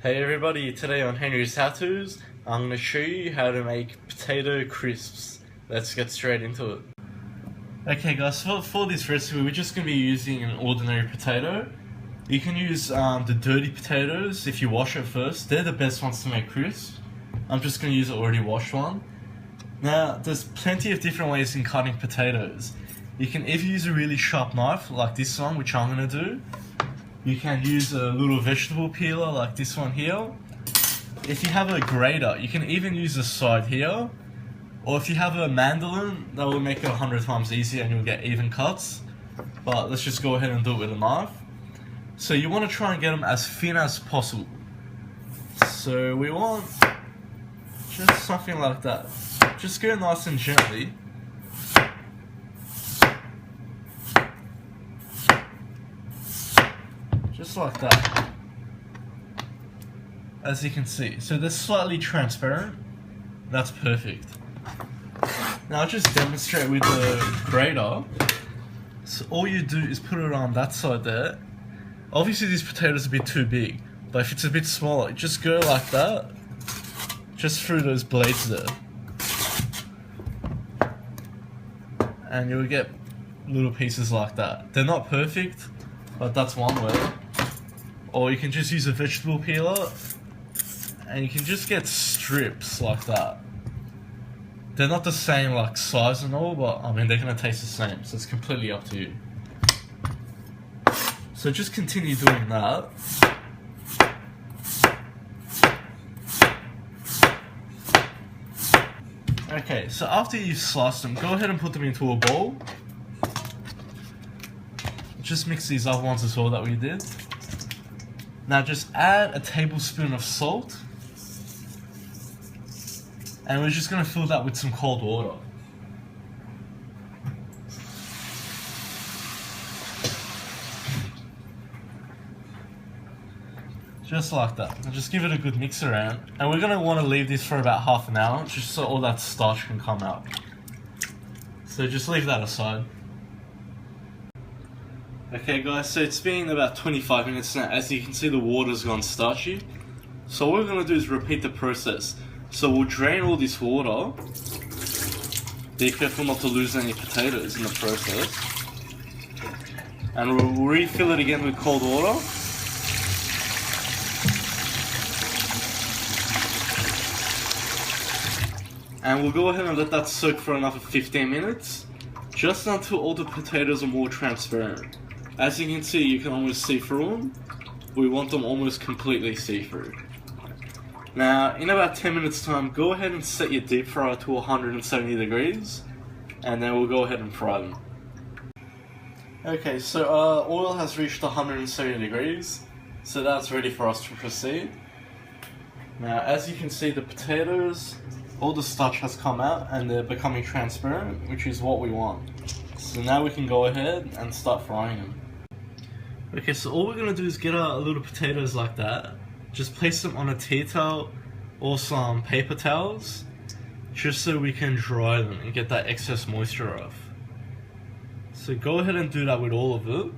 Hey everybody, today on Henry's How To's, I'm going to show you how to make potato crisps. Let's get straight into it. Okay guys, for this recipe we're just going to be using an ordinary potato. You can use the dirty potatoes if you wash it first. They're the best ones to make crisps. I'm just going to use an already washed one. Now, there's plenty of different ways in cutting potatoes. You can either use a really sharp knife like this one, which I'm going to do. You can use a little vegetable peeler like this one here. If you have a grater, you can even use a side here. Or if you have a mandolin, that will make it 100 times easier and you'll get even cuts. But let's just go ahead and do it with a knife. So you want to try and get them as thin as possible. So we want just something like that. Just go nice and gently. Just like that, as you can see. So they're slightly transparent. That's perfect. Now I'll just demonstrate with the grater. So all you do is put it on that side there. Obviously these potatoes are a bit too big, but if it's a bit smaller, just go like that, just through those blades there. And you'll get little pieces like that. They're not perfect, but that's one way. Or you can just use a vegetable peeler and you can just get strips like that. They're not the same like size and all, but I mean they're gonna taste the same, so it's completely up to you. So just continue doing that. Okay, so after you've sliced them, go ahead and put them into a bowl. Just mix these other ones as well that we did. Now just add a tablespoon of salt. And we're just going to fill that with some cold water. Just like that. And just give it a good mix around. And we're going to want to leave this for about half an hour, just so all that starch can come out. So just leave that aside. Okay guys, so it's been about 25 minutes now. As you can see, the water's gone starchy. So what we're going to do is repeat the process. So we'll drain all this water. Be careful not to lose any potatoes in the process. And we'll refill it again with cold water. And we'll go ahead and let that soak for another 15 minutes. Just until all the potatoes are more transparent. As you can see, you can almost see through them. We want them almost completely see-through. Now, in about 10 minutes time, go ahead and set your deep fryer to 170 degrees. And then we'll go ahead and fry them. Okay, so oil has reached 170 degrees. So that's ready for us to proceed. Now, as you can see, the potatoes, all the starch has come out and they're becoming transparent, which is what we want. So now we can go ahead and start frying them. Okay, so all we're going to do is get our little potatoes like that. Just place them on a tea towel or some paper towels, just so we can dry them and get that excess moisture off. So go ahead and do that with all of it.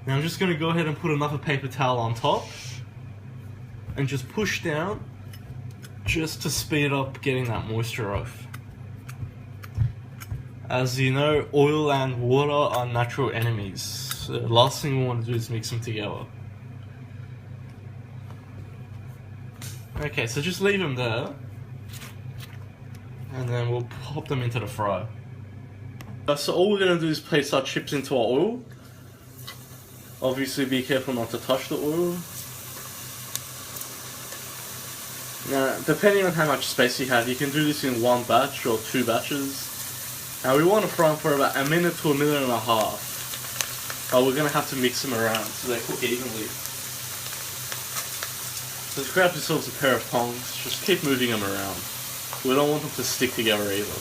Now I'm just going to go ahead and put another paper towel on top and just push down just to speed up getting that moisture off. As you know, oil and water are natural enemies, so the last thing we want to do is mix them together. Okay, so just leave them there and then we'll pop them into the fryer. So all we're going to do is place our chips into our oil. Obviously be careful not to touch the oil. Now, depending on how much space you have, you can do this in one batch or two batches. Now we want to fry them for about a minute to a minute and a half. But we're going to have to mix them around so they cook evenly. So just grab yourselves a pair of tongs, just keep moving them around. We don't want them to stick together either.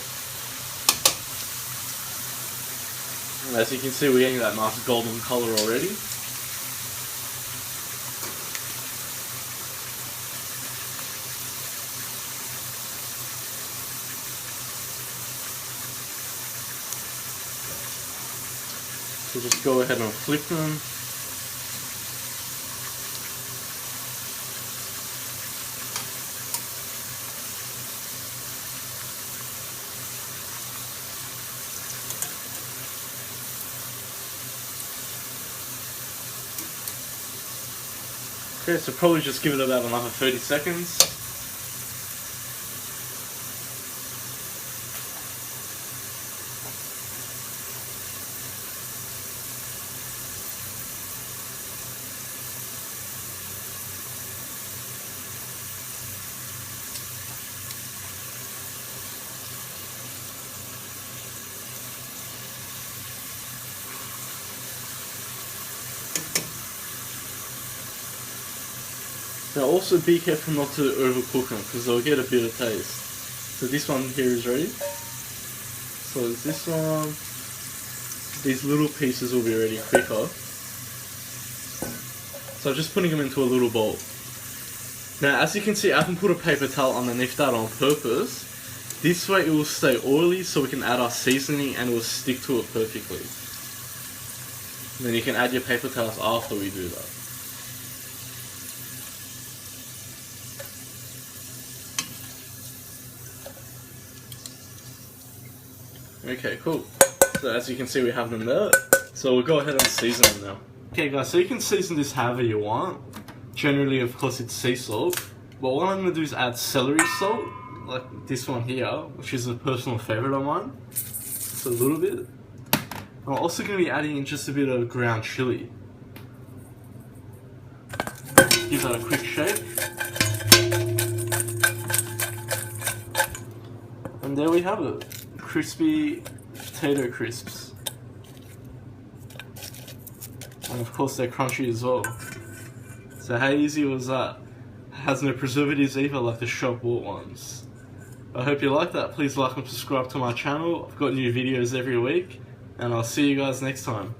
As you can see, we're getting that nice golden color already. So just go ahead and flip them. Okay, so probably just give it about another 30 seconds. Now also be careful not to overcook them because they'll get a bitter taste. So this one here is ready. So this one, these little pieces will be ready quicker. So I'm just putting them into a little bowl. Now as you can see, I can put a paper towel underneath that on purpose. This way it will stay oily so we can add our seasoning and it will stick to it perfectly. And then you can add your paper towels after we do that. Okay, cool. So as you can see, we have them there. So we'll go ahead and season them now. Okay guys, so you can season this however you want. Generally, of course, it's sea salt. But what I'm going to do is add celery salt, like this one here, which is a personal favorite of mine. Just a little bit. I'm also going to be adding in just a bit of ground chili. Give that a quick shake. And there we have it. Crispy potato crisps. And of course they're crunchy as well. So how easy was that? Has no preservatives either like the shop bought ones. I hope you like that. Please like and subscribe to my channel. I've got new videos every week. And I'll see you guys next time.